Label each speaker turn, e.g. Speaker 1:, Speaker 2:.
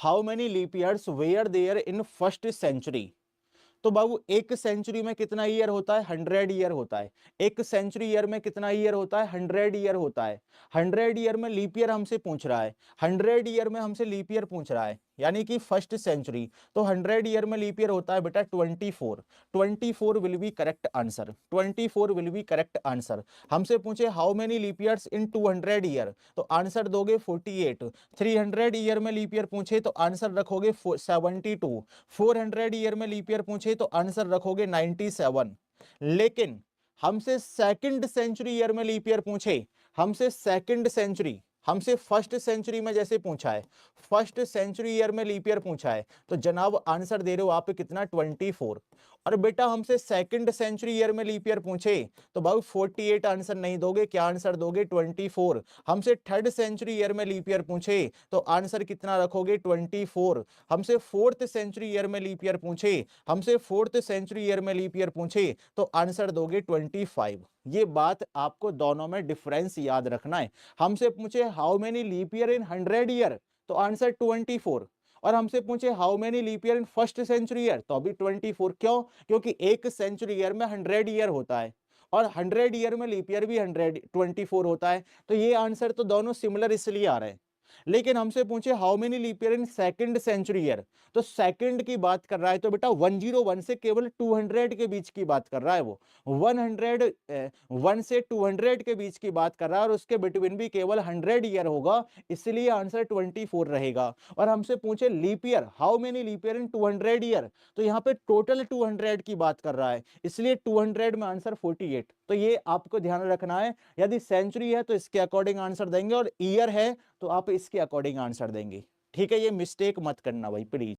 Speaker 1: How many leap years were there in first century. तो बाबू एक सेंचुरी में कितना ईयर होता है? 100 ईयर होता है। एक सेंचुरी ईयर में कितना ईयर होता है? 100 ईयर होता है। 100 ईयर में लीप ईयर हमसे पूछ रहा है, 100 ईयर में हमसे लीप ईयर पूछ रहा है, यानी कि फर्स्ट सेंचुरी। तो 100 ईयर में लीप ईयर होता है बेटा 24। 24 will be correct answer, 24 will be correct answer. हमसे पूछे how many leap years in 200 year, तो आंसर दोगे 48। 300 ईयर में लीप ईयर पूछे तो आंसर रखोगे 72। 400 ईयर में लीप ईयर पूछे तो आंसर रखोगे 97। लेकिन हमसे सेकंड सेंचुरी ईयर में लीप ईयर पूछे, हमसे सेकंड सेंचुरी, हमसे फर्स्ट सेंचुरी में जैसे पूछा है, फर्स्ट सेंचुरी ईयर में लीप ईयर पूछा है, तो जनाब आंसर दे रहे हो आप कितना? 24। और बेटा हमसे सेकंड सेंचुरी ईयर में लीप ईयर पूछे तो भाई 48 आंसर नहीं दोगे, क्या आंसर दोगे? 24। हमसे थर्ड सेंचुरी ईयर में लीप ईयर पूछे तो आंसर कितना रखोगे? 24। हमसे फोर्थ सेंचुरी ईयर में लीप ईयर पूछे, हमसे फोर्थ सेंचुरी ईयर में लीप ईयर पूछे तो आंसर दोगे 25। ये बात आपको दोनों में डिफरेंस याद रखना है। हमसे पूछे how many leap year in 100 year, तो आंसर 24। और हमसे पूछे how many leap year in first century year, तो अभी 24। क्यों? क्योंकि एक सेंचुरी ईयर में 100 ईयर होता है और 100 ईयर में लीप ईयर भी 124 होता है। तो ये आंसर तो दोनों सिमिलर इसलिए आ रहे हैं। लेकिन हमसे पूछे how many leap year in second century year, तो सेकंड की बात कर रहा है, तो बेटा 101 से केवल 200 के बीच की बात कर रहा है वो। 101 से 200 के बीच की बात कर रहा है और उसके बिटवीन भी केवल 100 ईयर होगा, इसलिए आंसर 24 रहेगा। और हमसे पूछे leap year, how many leap year in 200 year, तो यहाँ पे टोटल 200 की बात कर रहा है, इसलिए 200 में आंसर 48। तो ये आपको ध्यान रखना है, यदि सेंचुरी है तो इसके अकॉर्डिंग आंसर देंगे और ईयर है तो आप इसके अकॉर्डिंग आंसर देंगे। ठीक है, ये मिस्टेक मत करना भाई प्लीज।